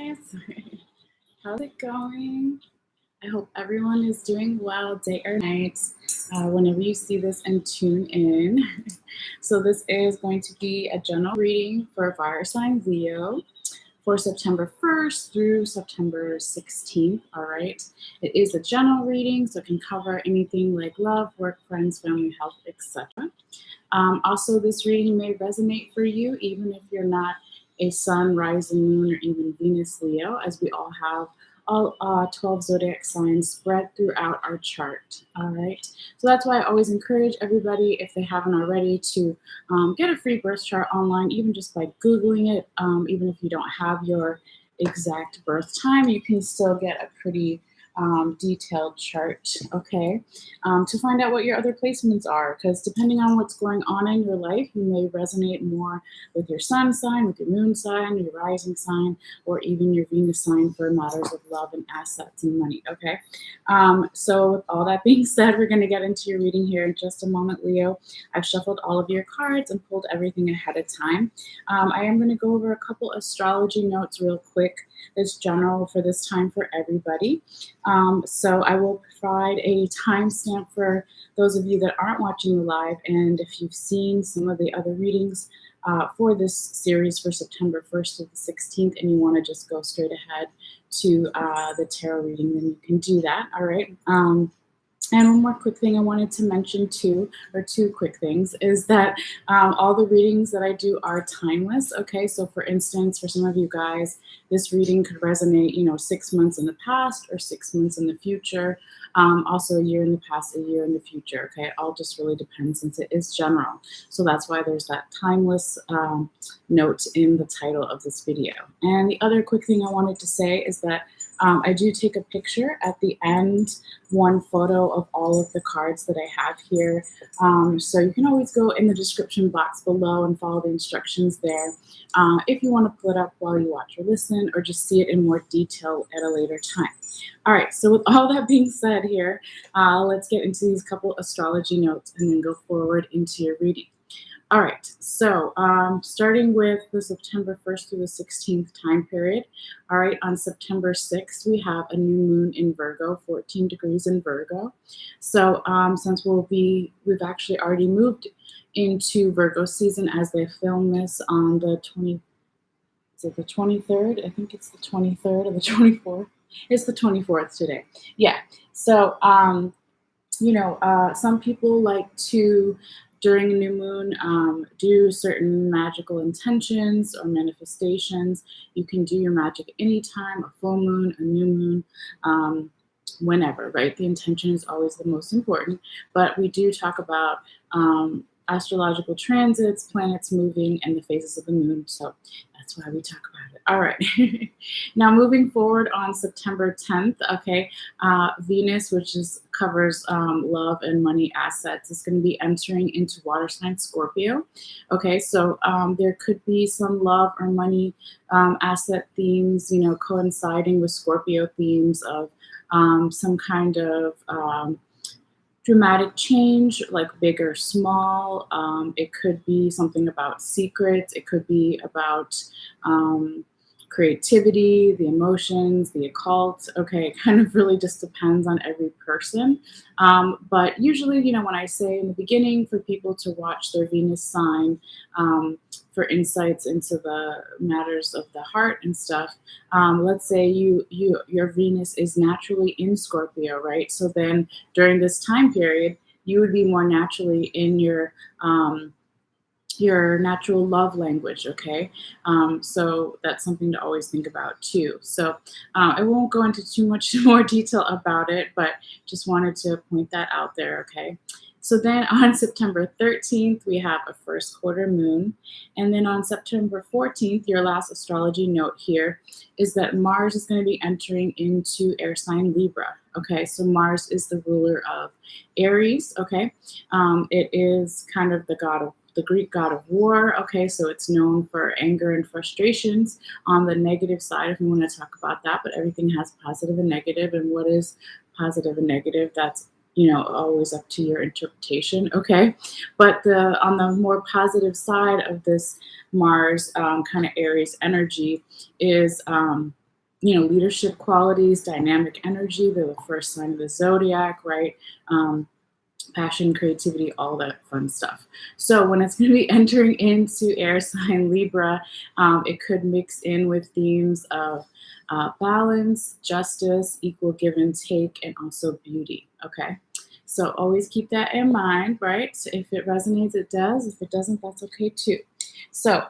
guys. How's it going? I hope everyone is doing well day or night whenever you see this and tune in. So, this is going to be a general reading for fire sign Leo for September 1st through September 16th. All right. It is a general reading, so it can cover anything like love, work, friends, family, health, etc. Also, this reading may resonate for you, even if you're not a sun, rising moon, or even Venus Leo, as we all have all 12 zodiac signs spread throughout our chart. All right. So that's why I always encourage everybody, if they haven't already, to get a free birth chart online, even just by Googling it. Even if you don't have your exact birth time, you can still get a pretty detailed chart, okay, to find out what your other placements are, because depending on what's going on in your life, you may resonate more with your sun sign, with your moon sign, your rising sign, or even your Venus sign for matters of love and assets and money, okay? So with all that being said, we're going to get into your reading here in just a moment, Leo. I've shuffled all of your cards and pulled everything ahead of time. I am going to go over a couple astrology notes real quick. It's general for this time for everybody. So I will provide a timestamp for those of you that aren't watching the live, and if you've seen some of the other readings for this series for September 1st to the 16th, and you want to just go straight ahead to the tarot reading, then you can do that, all right? And one more quick thing I wanted to mention too, or two quick things, is that all the readings that I do are timeless, okay? So for instance, for some of you guys, this reading could resonate, 6 months in the past or 6 months in the future. Also a year in the past, a year in the future, okay? It all just really depends since it is general. So that's why there's that timeless note in the title of this video. And the other quick thing I wanted to say is that I do take a picture at the end, one photo of all of the cards that I have here. So you can always go in the description box below and follow the instructions there if you want to pull it up while you watch or listen, or just see it in more detail at a later time. All right, so with all that being said here, let's get into these couple astrology notes and then go forward into your reading. All right, so starting with the September 1st through the 16th time period. All right, on September 6th, we have a new moon in Virgo, 14 degrees in Virgo. So since we've actually already moved into Virgo season as they film this on the 23rd? I think it's the 23rd or the 24th. It's the 24th today. Yeah, so, some people like to, during a new moon, do certain magical intentions or manifestations. You can do your magic anytime, a full moon, a new moon, whenever, right? The intention is always the most important, but we do talk about astrological transits, planets moving, and the phases of the moon. So that's why we talk about it. All right. Now moving forward on September 10th, okay, Venus, which covers love and money assets, is going to be entering into water sign Scorpio. Okay, so there could be some love or money asset themes, coinciding with Scorpio themes of some kind of dramatic change, like big or small. It could be something about secrets. It could be about creativity, the emotions, the occult. Okay, it kind of really just depends on every person. But usually, when I say in the beginning for people to watch their Venus sign for insights into the matters of the heart and stuff, let's say your Venus is naturally in Scorpio, right? So then during this time period, you would be more naturally in your natural love language, okay? So that's something to always think about too. So I won't go into too much more detail about it, but just wanted to point that out there, okay? So then on September 13th, we have a first quarter moon. And then on September 14th, your last astrology note here is that Mars is going to be entering into air sign Libra. Okay, so Mars is the ruler of Aries, okay? It is kind of the Greek god of war, okay, so it's known for anger and frustrations on the negative side, if we want to talk about that, but everything has positive and negative, and what is positive and negative, that's always up to your interpretation, okay? But on the more positive side of this Mars kind of Aries energy is leadership qualities, dynamic energy. They're the first sign of the zodiac, right? Passion, creativity, all that fun stuff. So when it's going to be entering into air sign Libra, it could mix in with themes of balance, justice, equal give and take, and also beauty. Okay. So always keep that in mind, right? So if it resonates, it does. If it doesn't, that's okay too. So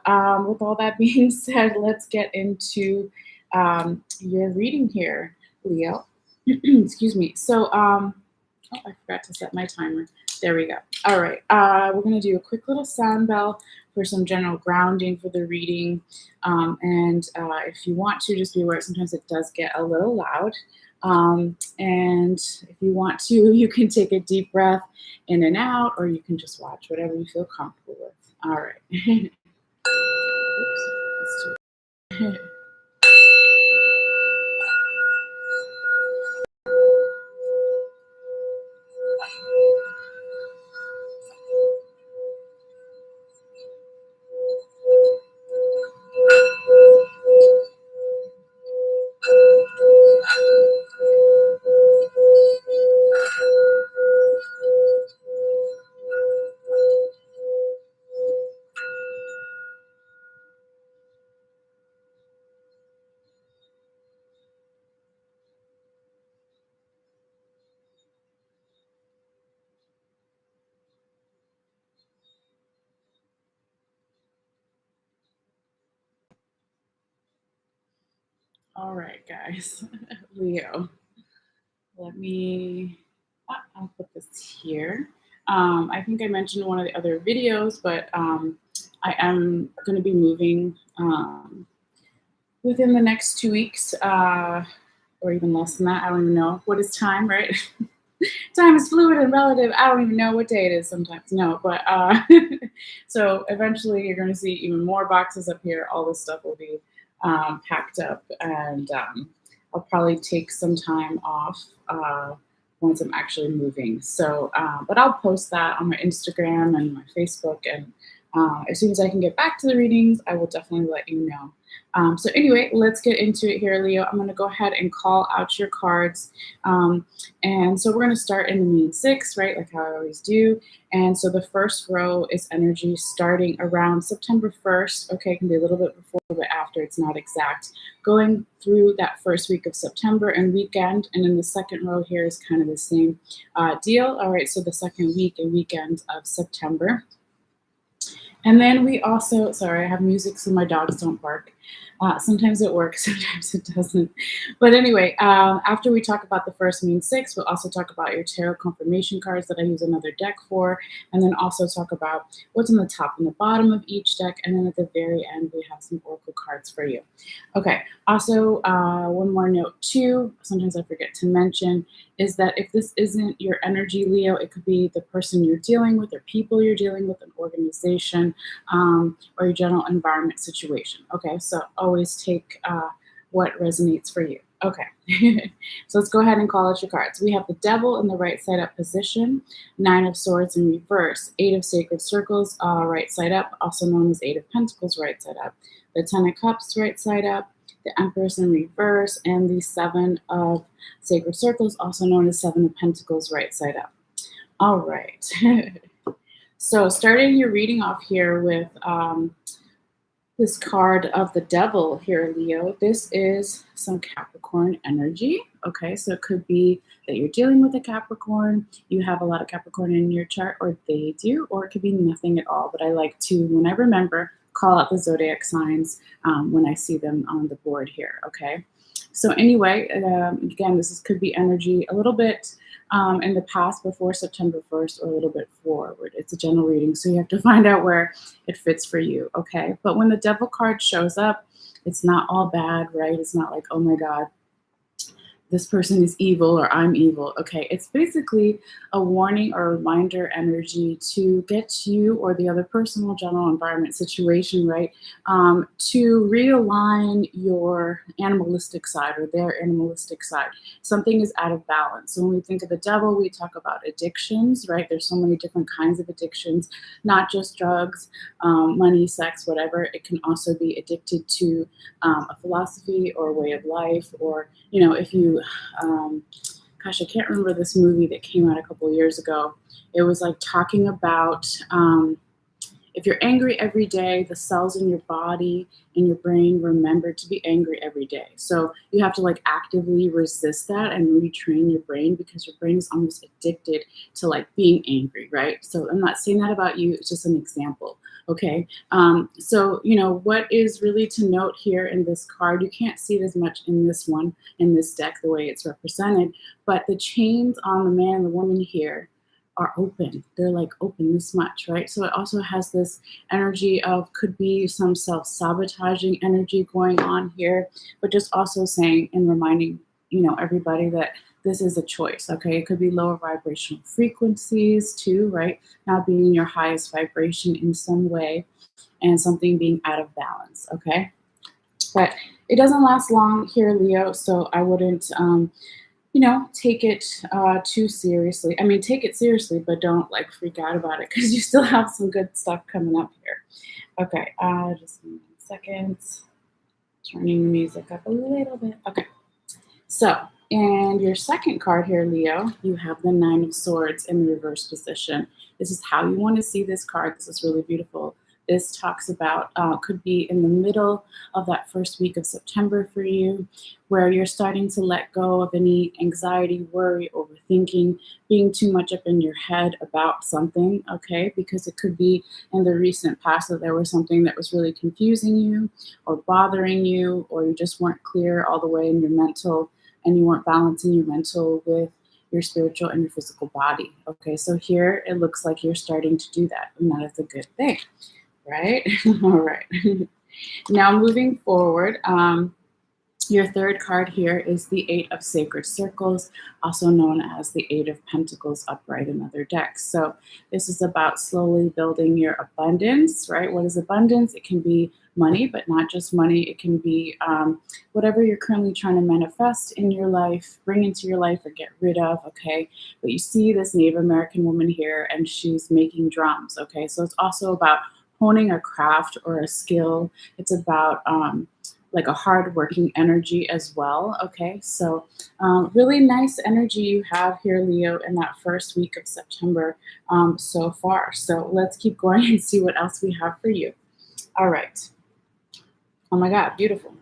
with all that being said, let's get into your reading here, Leo. Excuse me. So oh, I forgot to set my timer. There we go. All right. We're going to do a quick little sound bell for some general grounding for the reading. And if you want to, just be aware sometimes it does get a little loud. And if you want to, you can take a deep breath in and out, or you can just watch, whatever you feel comfortable with. All right. Oops. Let's do it. All right, guys. Leo. Let me, I'll put this here. I think I mentioned one of the other videos, but I am going to be moving within the next 2 weeks, or even less than that. I don't even know. What is time, right? Time is fluid and relative. I don't even know what day it is sometimes. No, but so eventually you're going to see even more boxes up here. All this stuff will be packed up, and I'll probably take some time off once I'm actually moving. So, but I'll post that on my Instagram and my Facebook, and as soon as I can get back to the readings, I will definitely let you know. So anyway, let's get into it here, Leo. I'm going to go ahead and call out your cards. And so we're going to start in the mean six, right, like how I always do. And so the first row is energy starting around September 1st. Okay, it can be a little bit before, but after, it's not exact. Going through that first week of September and weekend. And then the second row here is kind of the same deal. All right, so the second week and weekend of September. And then we also, sorry, I have music so my dogs don't bark. Sometimes it works, sometimes it doesn't. But anyway, after we talk about the first mean six, we'll also talk about your tarot confirmation cards that I use another deck for, and then also talk about what's on the top and the bottom of each deck. And then at the very end, we have some oracle cards for you. Okay, also one more note too, sometimes I forget to mention, is that if this isn't your energy, Leo, it could be the person you're dealing with or people you're dealing with, an organization, or your general environment situation. Okay, so always take what resonates for you. Okay, so let's go ahead and call out your cards. We have the Devil in the right side up position, Nine of Swords in reverse, Eight of Sacred Circles right side up, also known as Eight of Pentacles right side up, the Ten of Cups right side up, the Empress in reverse, and the Seven of Sacred Circles, also known as Seven of Pentacles right side up. All right. So starting your reading off here with this card of the Devil here, Leo. This is some Capricorn energy. Okay, so it could be that you're dealing with a Capricorn, you have a lot of Capricorn in your chart, or they do, or it could be nothing at all. But I like to, when I remember, call out the zodiac signs when I see them on the board here. Okay, so anyway, again, could be energy a little bit in the past before September 1st, or a little bit forward. It's a general reading, so you have to find out where it fits for you, okay? But when the Devil card shows up, it's not all bad, right? It's not like, oh my God, this person is evil or I'm evil. Okay, it's basically a warning or reminder energy to get you or the other personal general environment situation right, to realign your animalistic side or their animalistic side. Something is out of balance. So when we think of the devil, we talk about addictions, right? There's so many different kinds of addictions, not just drugs, money, sex, whatever. It can also be addicted to a philosophy or a way of life, or if you, gosh, I can't remember this movie that came out a couple of years ago. It was like talking about if you're angry every day, the cells in your body and your brain remember to be angry every day. So you have to like actively resist that and retrain your brain, because your brain is almost addicted to like being angry, right? So I'm not saying that about you, it's just an example. Okay. So, what is really to note here in this card, you can't see it as much in this one, in this deck, the way it's represented, but the chains on the man and the woman here are open. They're like open this much, right? So it also has this energy of, could be some self-sabotaging energy going on here, but just also saying and reminding, everybody that this is a choice, okay? It could be lower vibrational frequencies too, right? Not being in your highest vibration in some way, and something being out of balance, okay? But it doesn't last long here, Leo, so I wouldn't take it too seriously. I mean, take it seriously, but don't like freak out about it, because you still have some good stuff coming up here. Okay, just 1 second. Turning the music up a little bit. Okay, so in your second card here, Leo, you have the Nine of Swords in the reverse position. This is how you want to see this card. This is really beautiful. This talks about, could be in the middle of that first week of September for you, where you're starting to let go of any anxiety, worry, overthinking, being too much up in your head about something, okay? Because it could be in the recent past that there was something that was really confusing you or bothering you, or you just weren't clear all the way in your mental, and you weren't balancing your mental with your spiritual and your physical body, okay? So here it looks like you're starting to do that, and that is a good thing. Right? All right. Now moving forward, your third card here is the Eight of Sacred Circles, also known as the Eight of Pentacles upright in other decks. So this is about slowly building your abundance, right? What is abundance? It can be money, but not just money. It can be whatever you're currently trying to manifest in your life, bring into your life, or get rid of, okay? But you see this Native American woman here, and she's making drums, okay? So it's also about honing a craft or a skill. It's about like a hard-working energy as well, okay? So really nice energy you have here, Leo, in that first week of September so far. So let's keep going and see what else we have for you. All right. Oh my God, beautiful.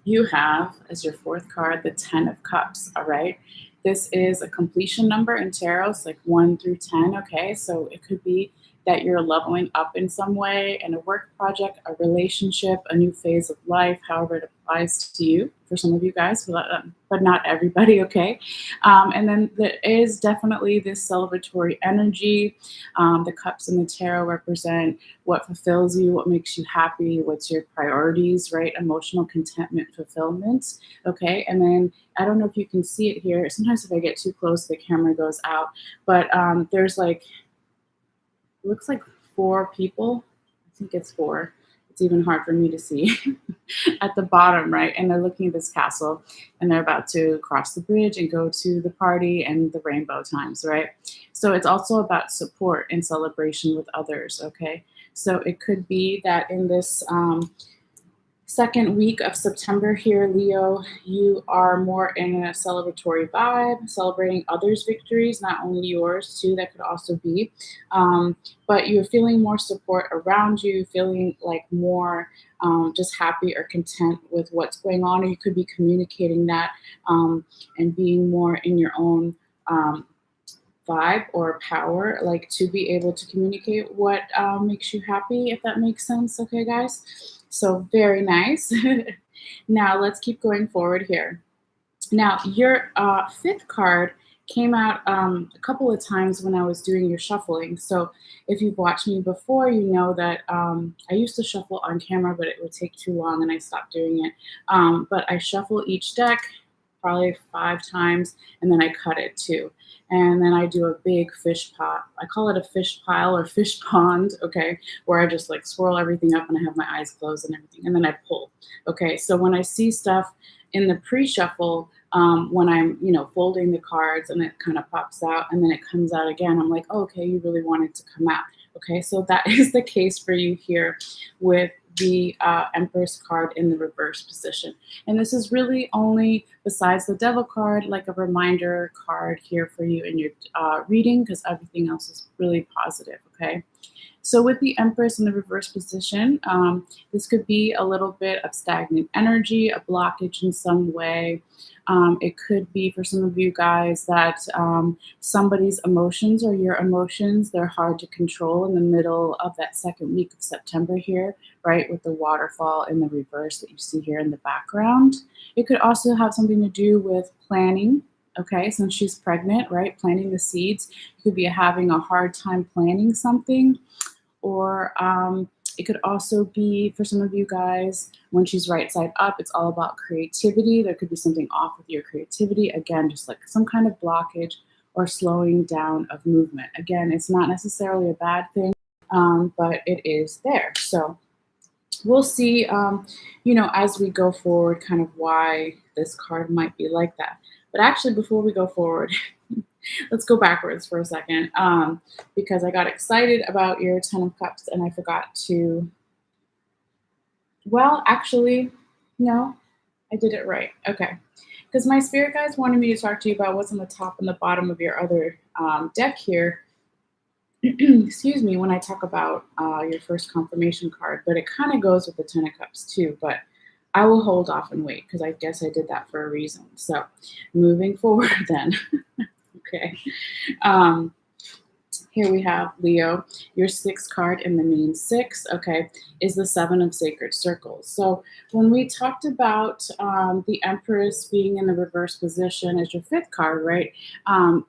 You have, as your fourth card, the 10 of Cups, all right? This is a completion number in tarot, it's like 1 through 10, okay? So it could be that you're leveling up in some way in a work project, a relationship, a new phase of life, however it applies to you, for some of you guys, but not everybody, okay? And then there is definitely this celebratory energy. The cups in the tarot represent what fulfills you, what makes you happy, what's your priorities, right? Emotional contentment, fulfillment, okay? And then I don't know if you can see it here. Sometimes if I get too close, the camera goes out, but there's like, looks like 4 people. I think it's 4. It's even hard for me to see at the bottom, right? And they're looking at this castle, and they're about to cross the bridge and go to the party and the rainbow times, right? So it's also about support and celebration with others, okay? So it could be that in this second week of September here, Leo, you are more in a celebratory vibe, celebrating others' victories, not only yours too, that could also be. But you're feeling more support around you, feeling like more just happy or content with what's going on, or you could be communicating that and being more in your own vibe or power, like to be able to communicate what makes you happy, if that makes sense, okay, guys? So very nice. Now let's keep going forward here. Now your fifth card came out a couple of times when I was doing your shuffling. So if you've watched me before, you know that I used to shuffle on camera, but it would take too long and I stopped doing it. But I shuffle each deck probably 5 times, and then I cut it too. And then I do a big fish pot. I call it a fish pile or fish pond, okay, where I just like swirl everything up and I have my eyes closed and everything, and then I pull. Okay, so when I see stuff in the pre-shuffle, when I'm, folding the cards and it kind of pops out and then it comes out again, I'm like, oh, okay, you really want it to come out. Okay, so that is the case for you here with the Empress card in the reverse position. And this is really only, besides the Devil card, like a reminder card here for you in your reading, because everything else is really positive, okay? So with the Empress in the reverse position, this could be a little bit of stagnant energy, a blockage in some way. It could be for some of you guys that somebody's emotions or your emotions, they're hard to control in the middle of that second week of September here, right, with the waterfall in the reverse that you see here in the background. It could also have something to do with planning. Okay, since she's pregnant, right, planting the seeds. You could be having a hard time planning something. Or it could also be, for some of you guys, when she's right side up, it's all about creativity. There could be something off with your creativity. Again, just like some kind of blockage or slowing down of movement. Again, it's not necessarily a bad thing, but it is there. So we'll see, as we go forward, kind of why this card might be like that. But actually, before we go forward, let's go backwards for a second, because I got excited about your Ten of Cups and I forgot to, well, actually, no, I did it right. Okay. Because my spirit guides wanted me to talk to you about what's on the top and the bottom of your other deck here. Excuse me, when I talk about your first confirmation card, but it kind of goes with the Ten of Cups too, but I will hold off and wait because I guess I did that for a reason. So moving forward then. Okay. Here we have Leo. Your sixth card in the main six, okay, is the Seven of Sacred Circles. So when we talked about the Empress being in the reverse position as your fifth card, right?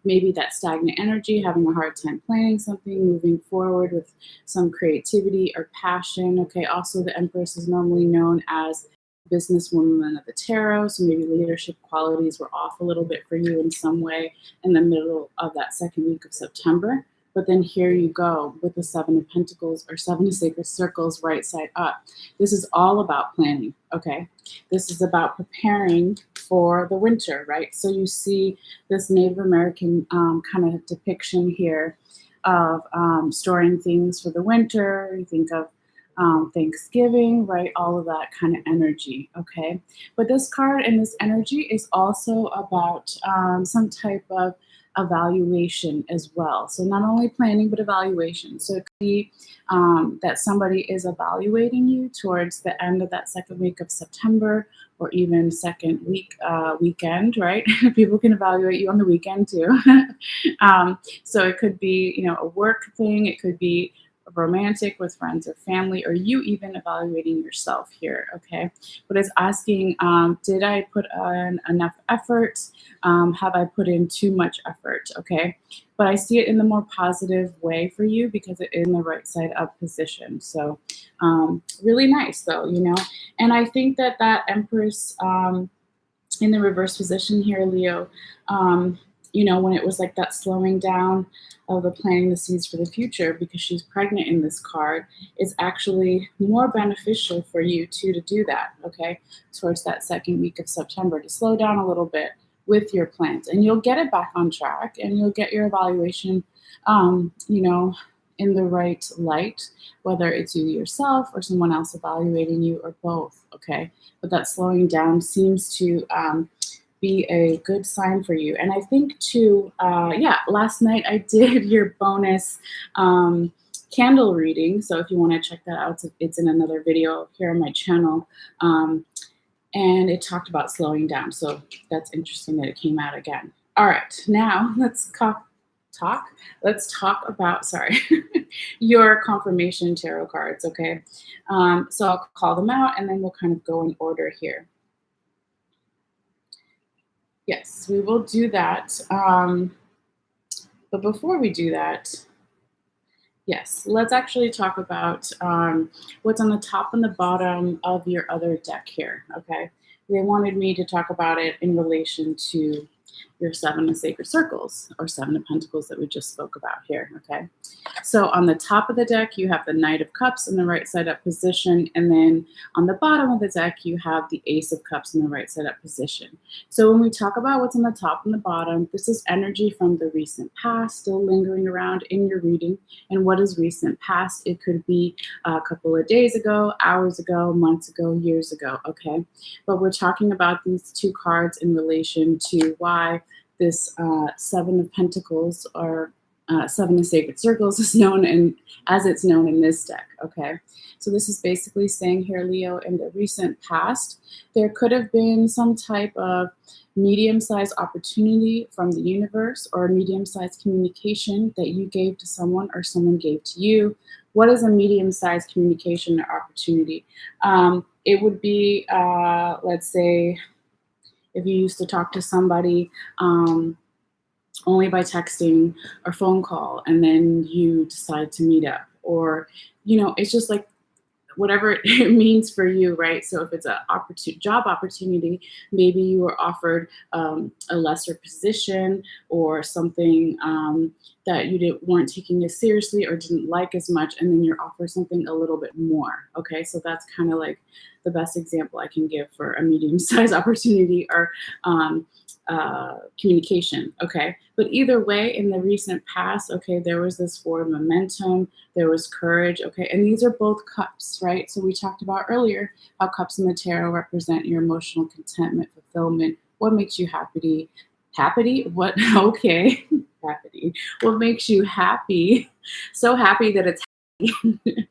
Maybe that stagnant energy, having a hard time planning something, moving forward with some creativity or passion. Okay. Also, the Empress is normally known as businesswoman of the tarot, so maybe leadership qualities were off a little bit for you in some way in the middle of that second week of September. But then here you go with the Seven of Pentacles or Seven of Sacred Circles right side up. This is all about planning, okay? This is about preparing for the winter, right? So you see this Native American kind of depiction here of storing things for the winter. You think of Thanksgiving, right? All of that kind of energy, okay? But this card and this energy is also about some type of evaluation as well. So not only planning, but evaluation. So it could be that somebody is evaluating you towards the end of that second week of September, or even second weekend, right? People can evaluate you on the weekend too. So it could be, a work thing. It could be romantic with friends or family, or you even evaluating yourself here, okay? But it's asking, did I put in enough effort? Have I put in too much effort, okay? But I see it in the more positive way for you because it is in the right side up position. So really nice though, And I think that Empress in the reverse position here, Leo, when it was like that slowing down of the planting the seeds for the future because she's pregnant in this card, is actually more beneficial for you to do that, okay, towards that second week of September, to slow down a little bit with your plans, and you'll get it back on track and you'll get your evaluation, in the right light, whether it's you yourself or someone else evaluating you or both, okay? But that slowing down seems to be a good sign for you. And I think too, last night I did your bonus candle reading. So if you want to check that out, it's in another video here on my channel. And it talked about slowing down. So that's interesting that it came out again. All right, now let's talk. Let's talk about, your confirmation tarot cards, okay? So I'll call them out and then we'll kind of go in order here. Yes, we will do that. But before we do that, yes, let's actually talk about what's on the top and the bottom of your other deck here, okay? they wanted me to talk about it in relation to your seven of sacred circles or seven of pentacles that we just spoke about here. Okay. So on the top of the deck, you have the Knight of Cups in the right side up position. And then on the bottom of the deck, you have the Ace of Cups in the right side up position. So when we talk about what's on the top and the bottom, this is energy from the recent past still lingering around in your reading. And what is recent past? It could be a couple of days ago, hours ago, months ago, years ago. Okay. But we're talking about these two cards in relation to why this Seven of Pentacles or Seven of Sacred Circles is known and as it's known in this deck. Okay, so this is basically saying here, Leo, in the recent past, there could have been some type of medium-sized opportunity from the universe or a medium-sized communication that you gave to someone or someone gave to you. What is a medium-sized communication or opportunity? It would be, let's say, if you used to talk to somebody only by texting or phone call, and then you decide to meet up, or, it's just like whatever it means for you, right? So if it's a job opportunity, maybe you were offered a lesser position or something that you weren't taking as seriously or didn't like as much, and then you're offered something a little bit more. Okay, so that's kind of like the best example I can give for a medium-sized opportunity or communication. Okay, but either way, in the recent past, okay, there was this forward momentum, there was courage. Okay, and these are both cups, right? So we talked about earlier how cups in the tarot represent your emotional contentment, fulfillment. What makes you happy? Happy? What? Okay, happy. What makes you happy? So happy that it's happy.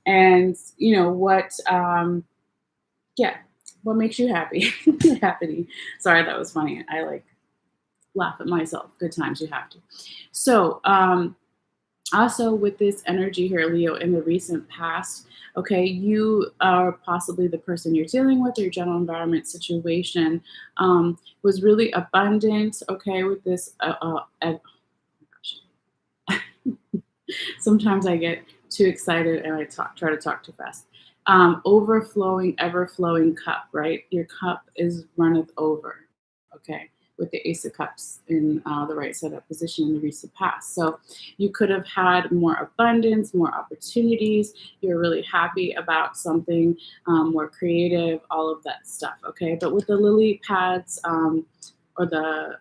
And what? Yeah. What makes you happy? Happy. Sorry, that was funny. I laugh at myself. Good times, you have to. So, also with this energy here, Leo, in the recent past, okay, you are possibly the person you're dealing with, or your general environment situation was really abundant, okay, with this. Sometimes I get too excited and I try to talk too fast. Overflowing, ever-flowing cup, right? Your cup is runneth over, okay, with the Ace of Cups in the right side up position in the recent past. So you could have had more abundance, more opportunities. You're really happy about something more creative, all of that stuff, okay? But with the lily pads or the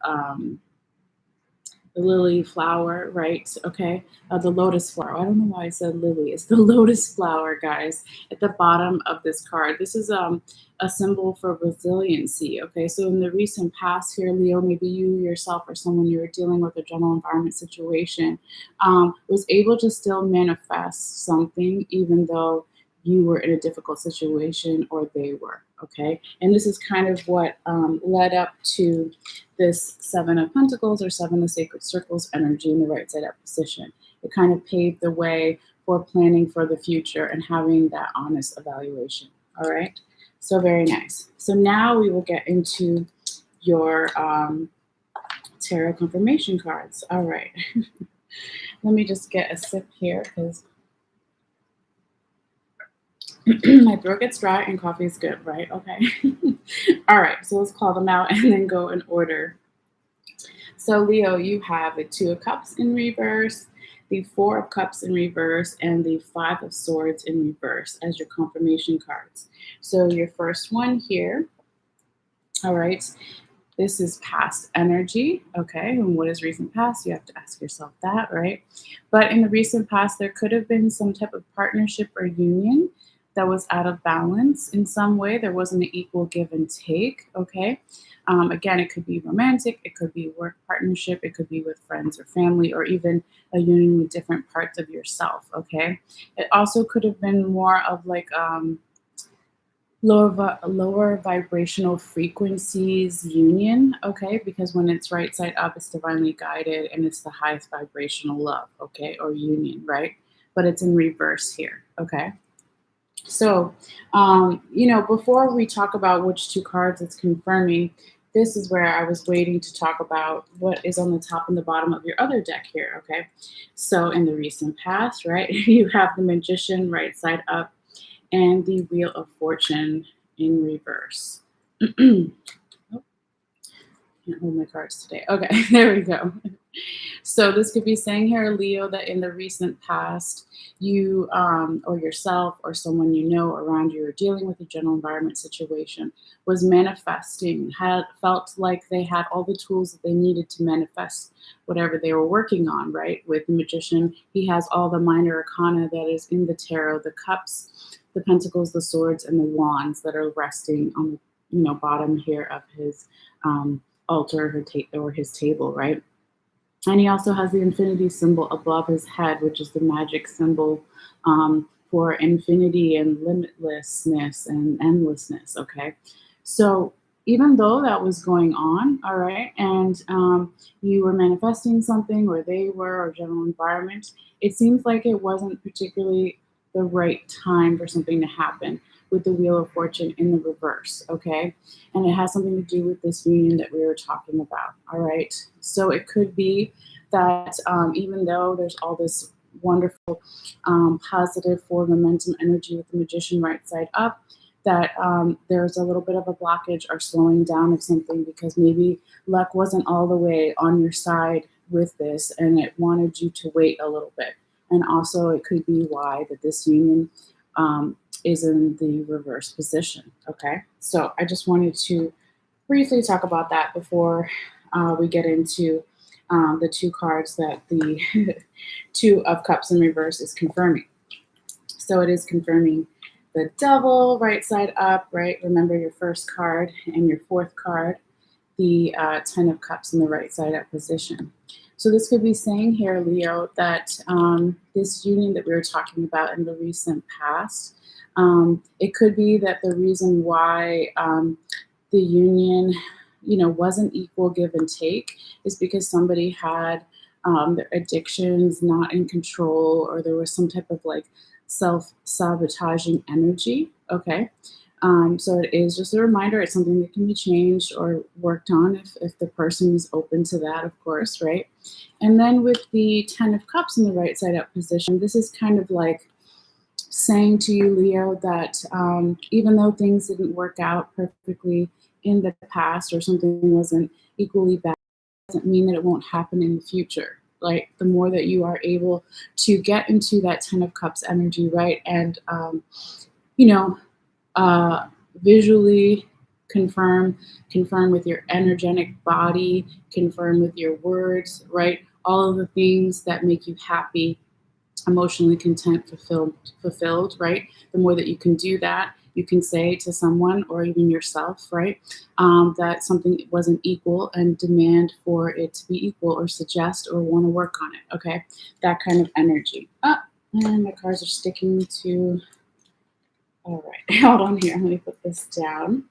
lily flower, right? Okay, the lotus flower. I don't know why I said lily. It's the lotus flower, guys, at the bottom of this card. This is a symbol for resiliency. Okay, so in the recent past here, Leo, maybe you yourself or someone you were dealing with a general environment situation was able to still manifest something, even though you were in a difficult situation or they were. Okay, and this is kind of what led up to this Seven of Pentacles or Seven of Sacred Circles energy in the right side up position. It kind of paved the way for planning for the future and having that honest evaluation. All right, so very nice. So now we will get into your tarot confirmation cards. All right, let me just get a sip here because my throat gets dry and coffee is good, right? Okay. All right, so let's call them out and then go in order. So Leo, you have the Two of Cups in reverse, the Four of Cups in reverse, and the Five of Swords in reverse as your confirmation cards. So your first one here, all right, this is past energy, okay? And what is recent past? You have to ask yourself that, right? But in the recent past, there could have been some type of partnership or union that was out of balance in some way. There wasn't an equal give and take, okay? Again, it could be romantic, it could be work partnership, it could be with friends or family, or even a union with different parts of yourself, okay? It also could have been more of like lower vibrational frequencies union, okay? Because when it's right side up, it's divinely guided and it's the highest vibrational love, okay? Or union, right? But it's in reverse here, okay? So, before we talk about which two cards it's confirming, this is where I was waiting to talk about what is on the top and the bottom of your other deck here, okay? So in the recent past, right, you have the Magician right side up and the Wheel of Fortune in reverse. Oh, can't hold my cards today. Okay, there we go. So this could be saying here, Leo, that in the recent past, you or yourself or someone you know around you or dealing with a general environment situation was manifesting, had felt like they had all the tools that they needed to manifest whatever they were working on, right? With the magician, he has all the minor arcana that is in the tarot, the cups, the pentacles, the swords, and the wands that are resting on the bottom here of his altar or his table, right? And he also has the infinity symbol above his head, which is the magic symbol for infinity and limitlessness and endlessness. Okay. So even though that was going on, all right, and you were manifesting something, or they were, or general environment, it seems like it wasn't particularly the right time for something to happen with the Wheel of Fortune in the reverse, okay? And it has something to do with this union that we were talking about, all right? So it could be that even though there's all this wonderful positive forward momentum energy with the Magician right side up, that there's a little bit of a blockage or slowing down of something because maybe luck wasn't all the way on your side with this and it wanted you to wait a little bit. And also it could be why that this union is in the reverse position, okay? So I just wanted to briefly talk about that before we get into the two cards that the Two of Cups in reverse is confirming. So it is confirming the Devil right side up, right? Remember your first card and your fourth card, the Ten of Cups in the right side up position. So this could be saying here, Leo, that this union that we were talking about in the recent past, it could be that the reason why the union, wasn't equal give and take is because somebody had their addictions not in control, or there was some type of like self-sabotaging energy, okay? So it is just a reminder. It's something that can be changed or worked on if the person is open to that, of course, right? And then with the Ten of Cups in the right side up position, this is kind of like saying to you, Leo, that even though things didn't work out perfectly in the past or something wasn't equally bad, doesn't mean that it won't happen in the future. Like the more that you are able to get into that Ten of Cups energy, right, and visually confirm with your energetic body, confirm with your words, right, all of the things that make you happy, emotionally content, fulfilled, right? The more that you can do that, you can say to someone or even yourself, right, that something wasn't equal and demand for it to be equal, or suggest or want to work on it, okay? That kind of energy. And my cards are sticking to, all right, hold on here. Let me put this down.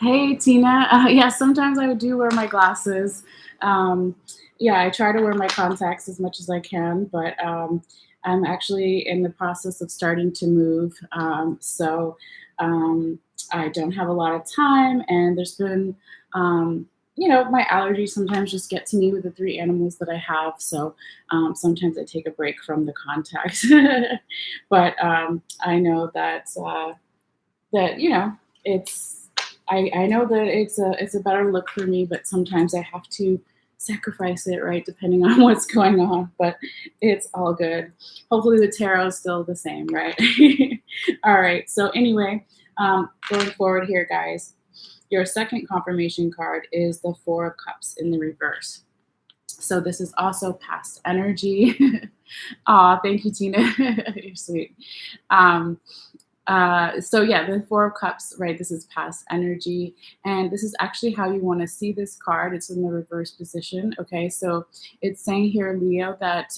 Hey, Tina. Yeah, sometimes I do wear my glasses. Yeah, I try to wear my contacts as much as I can, but I'm actually in the process of starting to move. So I don't have a lot of time, and there's been, my allergies sometimes just get to me with the three animals that I have. So sometimes I take a break from the contacts. But I know that I know that it's a better look for me, but sometimes I have to sacrifice it, right, depending on what's going on, but it's all good. Hopefully the tarot is still the same, right? All right, so anyway, going forward here, guys, your second confirmation card is the Four of Cups in the reverse. So this is also past energy. Aw, thank you, Tina. You're sweet. So yeah, the Four of Cups, right? This is past energy, and this is actually how you want to see this card. It's in the reverse position. Okay, so it's saying here, Leo, that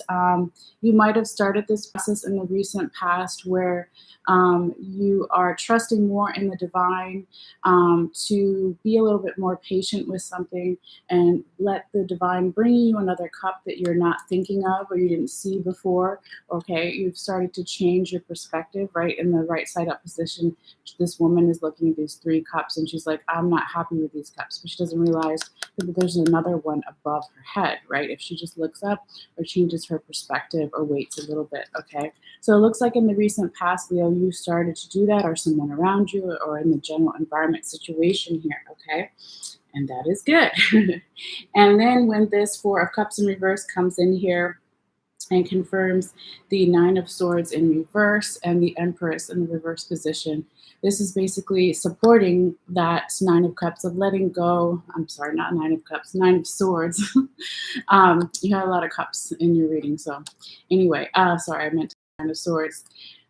you might have started this process in the recent past where you are trusting more in the divine, to be a little bit more patient with something and let the divine bring you another cup that you're not thinking of or you didn't see before. Okay, you've started to change your perspective, right, in the right side side up position, this woman is looking at these 3 cups and she's like, I'm not happy with these cups. But she doesn't realize that there's another one above her head, right? If she just looks up or changes her perspective or waits a little bit, okay? So it looks like in the recent past, Leo, you started to do that, or someone around you, or in the general environment situation here, okay? And that is good. And then when this 4 of Cups in reverse comes in here and confirms the 9 of Swords in reverse and the Empress in the reverse position, this is basically supporting that 9 of Cups of letting go. I'm sorry, not 9 of Cups, 9 of Swords. You had a lot of cups in your reading. So anyway, sorry, I meant 9 of Swords.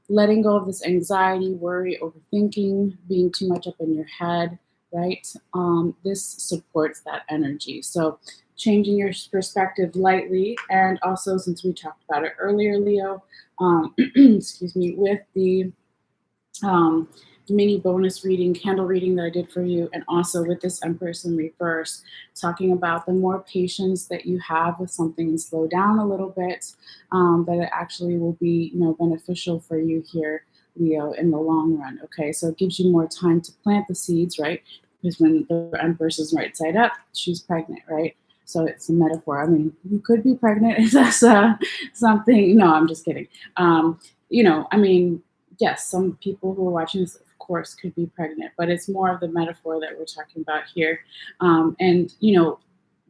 Letting go of this anxiety, worry, overthinking, being too much up in your head, right? This supports that energy. So changing your perspective lightly, and also, since we talked about it earlier, Leo, excuse me, with the mini bonus reading, candle reading that I did for you, and also with this Empress in reverse, talking about the more patience that you have with something and slow down a little bit, that it actually will be, beneficial for you here, Leo, in the long run. Okay, so it gives you more time to plant the seeds, right? Because when the Empress is right side up, she's pregnant, right? So it's a metaphor. I mean, you could be pregnant if that's something. No, I'm just kidding. Yes, some people who are watching this, of course, could be pregnant, but it's more of the metaphor that we're talking about here.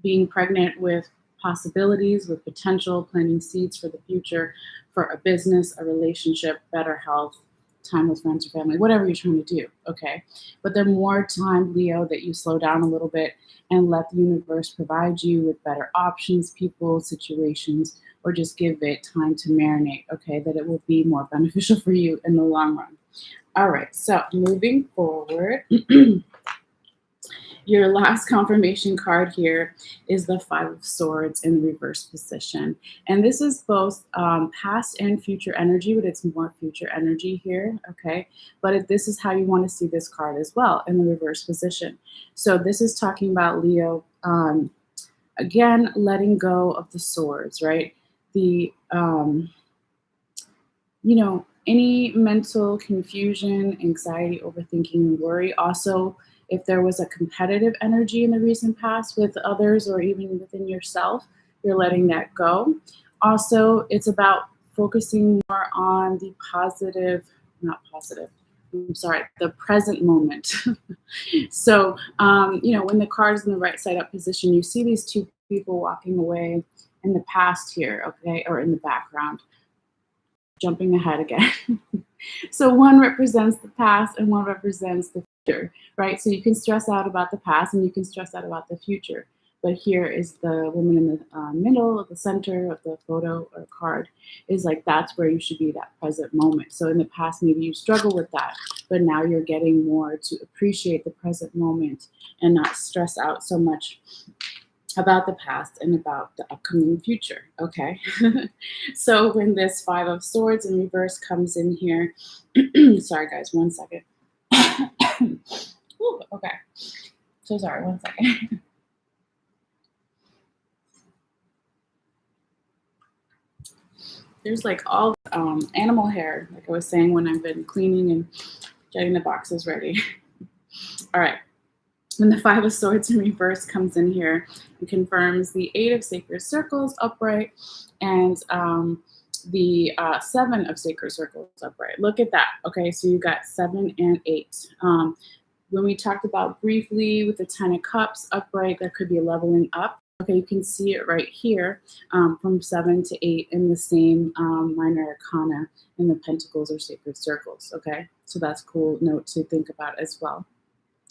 Being pregnant with possibilities, with potential, planting seeds for the future, for a business, a relationship, better health, time with friends or family, whatever you're trying to do, okay? But the more time, Leo, that you slow down a little bit and let the universe provide you with better options, people, situations, or just give it time to marinate, okay, that it will be more beneficial for you in the long run. All right, so moving forward, your last confirmation card here is the 5 of Swords in the reverse position. And this is both past and future energy, but it's more future energy here, okay? But this is how you want to see this card as well in the reverse position. So this is talking about, Leo, again, letting go of the swords, right? The, any mental confusion, anxiety, overthinking, and worry. Also, if there was a competitive energy in the recent past with others or even within yourself, you're letting that go. Also, it's about focusing more on the the present moment. So, when the card's in the right side up position, you see these 2 people walking away in the past here, okay, or in the background. Jumping ahead again. So one represents the past and one represents the future, right? So you can stress out about the past and you can stress out about the future. But here is the woman in the middle of the center of the photo or card is like, that's where you should be, that present moment. So in the past, maybe you struggle with that, but now you're getting more to appreciate the present moment and not stress out so much about the past and about the upcoming future, okay? So when this 5 of Swords in reverse comes in here, sorry guys, 1 second. Ooh, okay, so sorry, 1 second. There's like all animal hair, like I was saying when I've been cleaning and getting the boxes ready. All right. When the 5 of Swords in reverse comes in here, it confirms the 8 of Sacred Circles upright and the 7 of Sacred Circles upright. Look at that. Okay, so you got 7 and 8. When we talked about briefly with the 10 of Cups upright, there could be a leveling up. Okay, you can see it right here from 7 to 8 in the same minor arcana in the Pentacles or Sacred Circles. Okay, so that's a cool note to think about as well.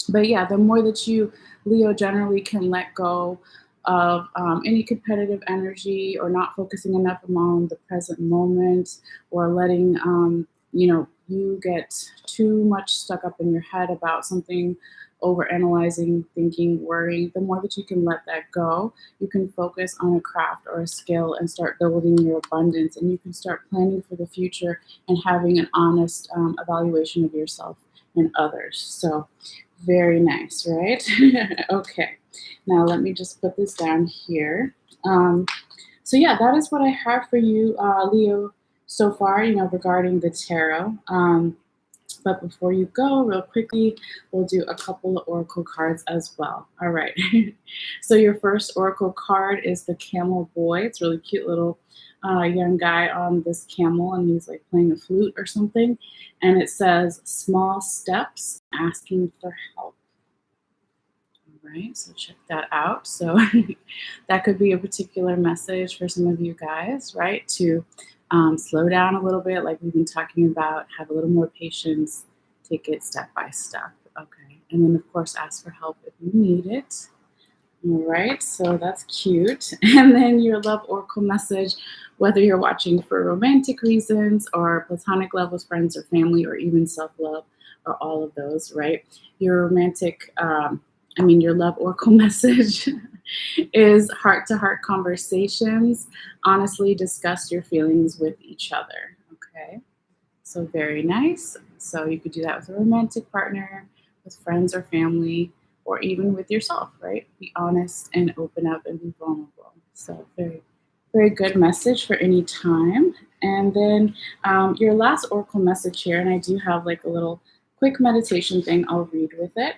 But yeah, the more that you, Leo, generally can let go of any competitive energy or not focusing enough on the present moment or letting, you get too much stuck up in your head about something, overanalyzing, thinking, worrying, the more that you can let that go, you can focus on a craft or a skill and start building your abundance, and you can start planning for the future and having an honest evaluation of yourself and others. So very nice, right? Okay, now let me just put this down here. So yeah, that is what I have for you, Leo, so far, regarding the tarot. But before you go, real quickly, we'll do a couple of oracle cards as well. All right. So your first oracle card is the Camel Boy. It's a really cute little young guy on this camel, and he's like playing a flute or something. And it says, small steps, asking for help. All right, so check that out. So that could be a particular message for some of you guys, right? To slow down a little bit, like we've been talking about, have a little more patience, take it step by step. Okay, and then of course ask for help if you need it. All right, so that's cute. And then your love oracle message, whether you're watching for romantic reasons or platonic love with friends or family, or even self-love, or all of those, right? Your romantic, your love oracle message is heart-to-heart conversations. Honestly discuss your feelings with each other, okay? So very nice. So you could do that with a romantic partner, with friends or family, or even with yourself, right? Be honest and open up and be vulnerable. So very, very good message for any time. And then your last oracle message here, and I do have like a little quick meditation thing I'll read with it.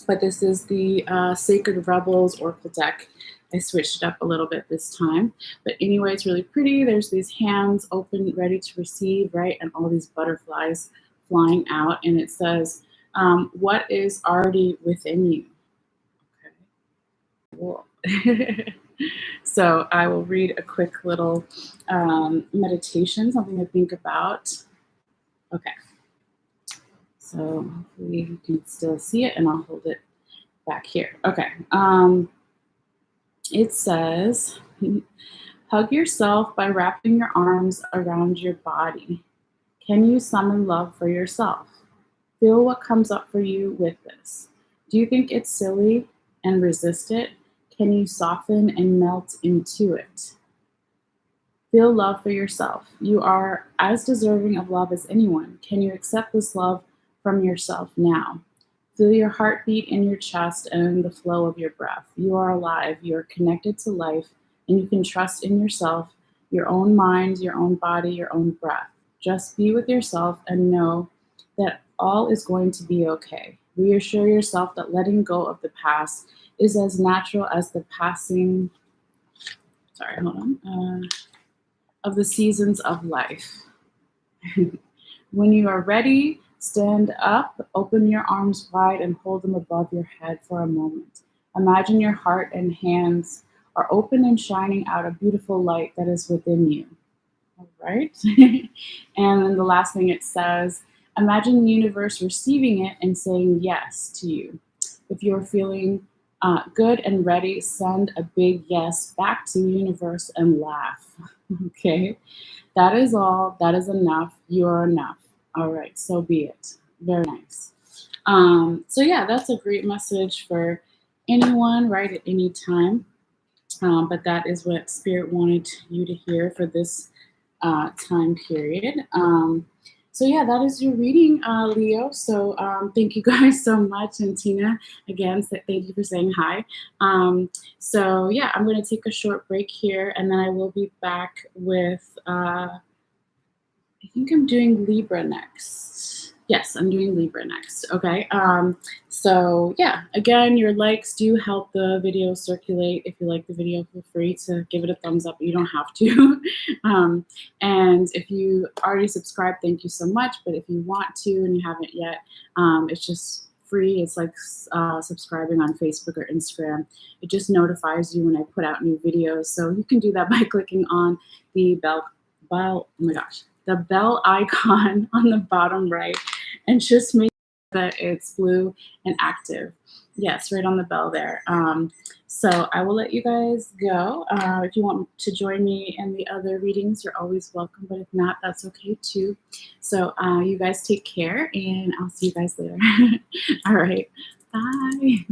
But this is the Sacred Rebels oracle deck. I switched it up a little bit this time. But anyway, it's really pretty. There's these hands open, ready to receive, right? And all these butterflies flying out. And it says, what is already within you? Okay. Cool. So I will read a quick little meditation, something to think about. Okay. So hopefully you can still see it, and I'll hold it back here. Okay. It says, hug yourself by wrapping your arms around your body. Can you summon love for yourself? Feel what comes up for you with this. Do you think it's silly and resist it? Can you soften and melt into it? Feel love for yourself. You are as deserving of love as anyone. Can you accept this love from yourself now? Feel your heartbeat in your chest and the flow of your breath. You are alive. You are connected to life, and you can trust in yourself, your own mind, your own body, your own breath. Just be with yourself and know that all is going to be okay. Reassure yourself that letting go of the past is as natural as the passing, of the seasons of life. When you are ready, stand up, open your arms wide, and hold them above your head for a moment. Imagine your heart and hands are open and shining out a beautiful light that is within you. All right. And then the last thing it says, imagine the universe receiving it and saying yes to you. If you're feeling good and ready, send a big yes back to the universe and laugh. Okay. That is all. That is enough. You are enough. All right. So be it. Very nice. So yeah, that's a great message for anyone, right, at any time. But that is what Spirit wanted you to hear for this time period. So yeah, that is your reading, Leo. So thank you guys so much. And Tina, again, thank you for saying hi. So yeah, I'm going to take a short break here, and then I will be back with, I think I'm doing Libra next. Yes, I'm doing Libra next. Okay. So yeah, again, your likes do help the video circulate. If you like the video, feel free to give it a thumbs up. You don't have to. And if you already subscribed, thank you so much. But if you want to and you haven't yet, it's just free. It's like subscribing on Facebook or Instagram. It just notifies you when I put out new videos. So you can do that by clicking on the the bell icon on the bottom right, and just make sure that it's blue and active. Yes, right on the bell there. So I will let you guys go. If you want to join me in the other readings, you're always welcome. But if not, that's okay too. So you guys take care, and I'll see you guys later. All right. Bye.